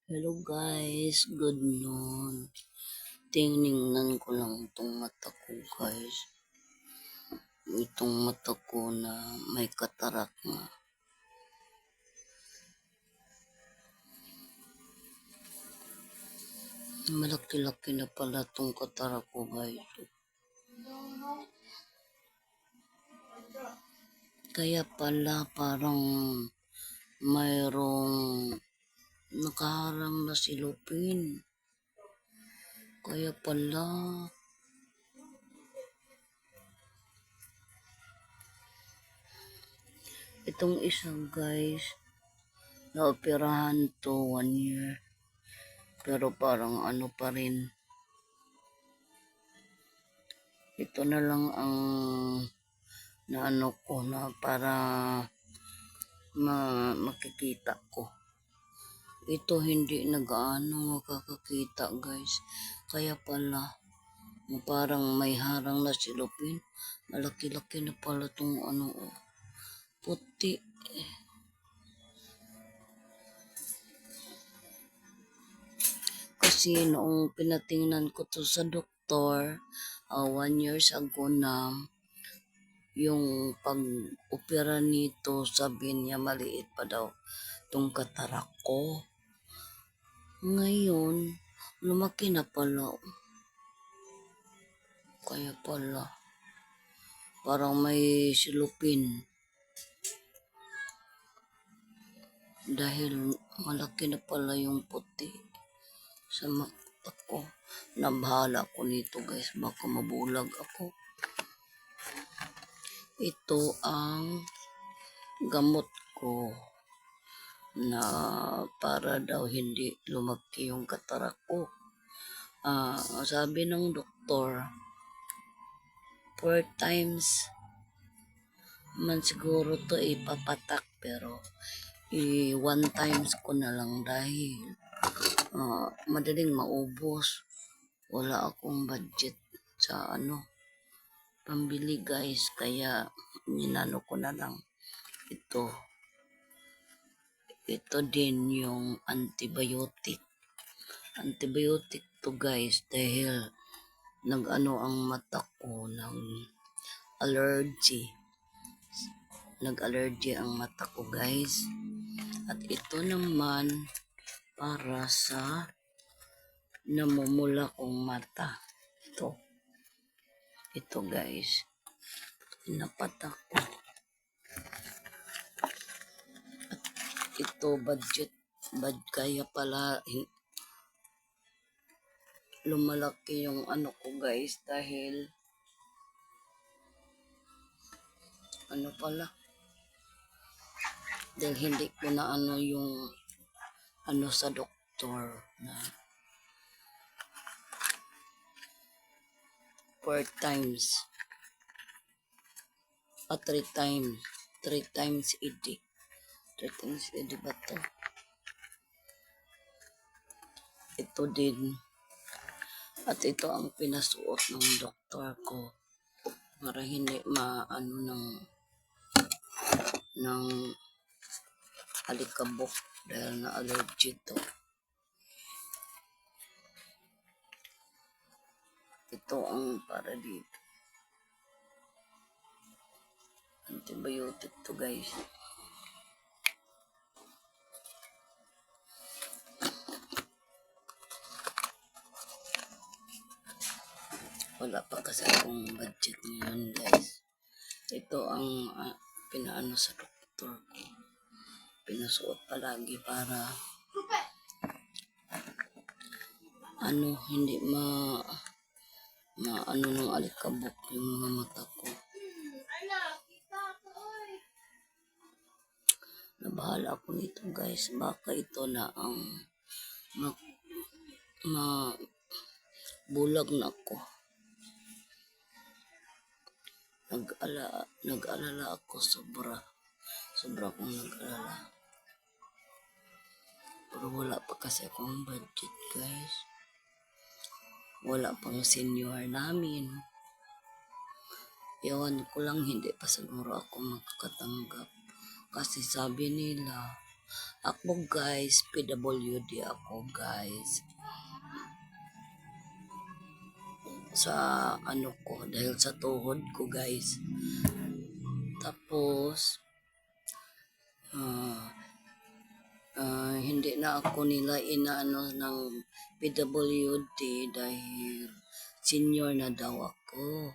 Hello guys, good noon. Tingnan ko lang itong mata ko guys. Itong mata ko na may katarak na. Malaki-laki na pala itong katarak ko guys. Kaya pala parang mayroong nakaharang na silupin. Kaya pala itong isang guys, naoperahan to 1 year. Pero parang ano pa rin. Ito na lang ang naano ko na para makikita ko. Ito hindi nagaano makakakita guys. Kaya pala parang may harang na silupin. Malaki-laki na pala itong ano puti. Kasi noong pinatingnan ko to sa doktor 1 years ago na yung pag-opera nito, sabi niya maliit pa daw itong katarak ko. Ngayon, lumaki na pala. Kaya pala, parang may silupin. Dahil malaki na pala yung puti sa mata ko. Nabahala ko nito guys, baka mabulag ako. Ito ang gamot ko na para daw hindi lumaki yung katarak ko. Sabi ng doktor, 4 times man siguro to ipapatak, pero 1 times ko na lang dahil madaling maubos. Wala akong budget sa pambili guys, kaya ninano ko na lang ito. Ito din yung antibiotic to guys, dahil nag-ano ang mata ko ng allergy. Nag-allergy ang mata ko guys. At ito naman para sa namumula kong mata. Ito guys, napatak ko. At ito kaya pala lumalaki yung ano ko guys, dahil dahil hindi ko na yung sa doktor na 4 times 3 times a day. 3 times a day ba to? Ito din. At ito ang pinasuot ng doktor ko para hindi ng alikabok dahil na allergy to. Ito ang para dito. Antibiotic to guys. Wala pa kasi akong budget ngayon guys. Ito ang pinaano sa doktor ko. Pinasuot palagi para hindi ng alikabok yung mga mata ko. Nabahala ako nito guys. Baka ito na ang bulag na ako. Nag-alala ako sobra akong nag-alala. Pero wala pa kasi akong budget guys. Wala pang senior namin. Ewan ko lang, hindi pa siguro ako makakatanggap. Kasi sabi nila, Ako guys, PWD ako guys. Sa ano ko, dahil sa tuhod ko guys. Tapos, hindi na ako nila inaano ng PWD dahil senior na daw ako.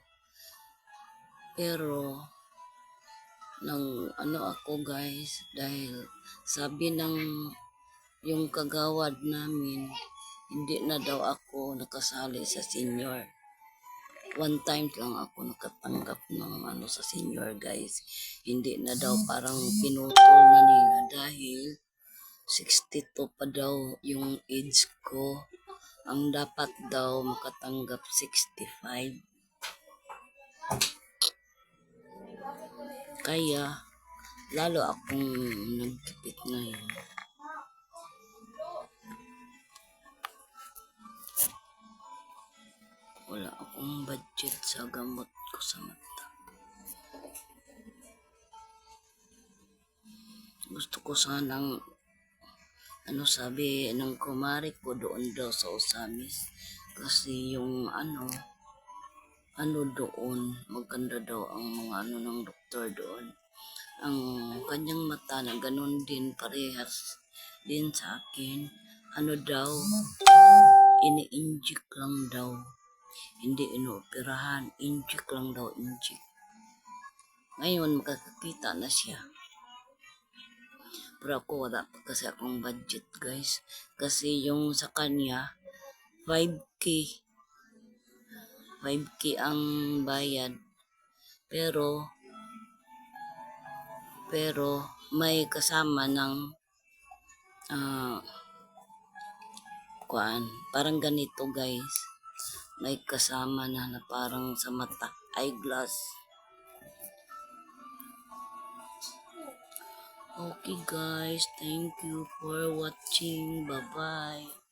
Pero, nang ano ako guys, dahil sabi ng yung kagawad namin, hindi na daw ako nakasali sa senior. One time lang ako nakatanggap ng ano sa senior guys. Hindi na daw, parang pinutol na nila dahil 62 pa daw yung age ko. Ang dapat daw makatanggap 65. Kaya lalo akong nagkipit ngayon. Wala akong budget sa gamot ko sa mata. Gusto ko sanang ano sabi ng kumari ko doon daw sa Osamis. Kasi yung ano doon, maganda daw ang mga ano ng doktor doon. Ang kanyang mata na ganun din parehas din sa akin. Ano daw, ini-inject lang daw. Hindi inooperahan, inject lang daw, inject. Ngayon makakakita na siya. Pero ako wala pa kasi akong budget guys. Kasi yung sa kanya, 5K. 5K ang bayad. Pero may kasama ng parang ganito guys. May kasama na parang sa mata, eyeglass. Okay guys, thank you for watching. Bye-bye.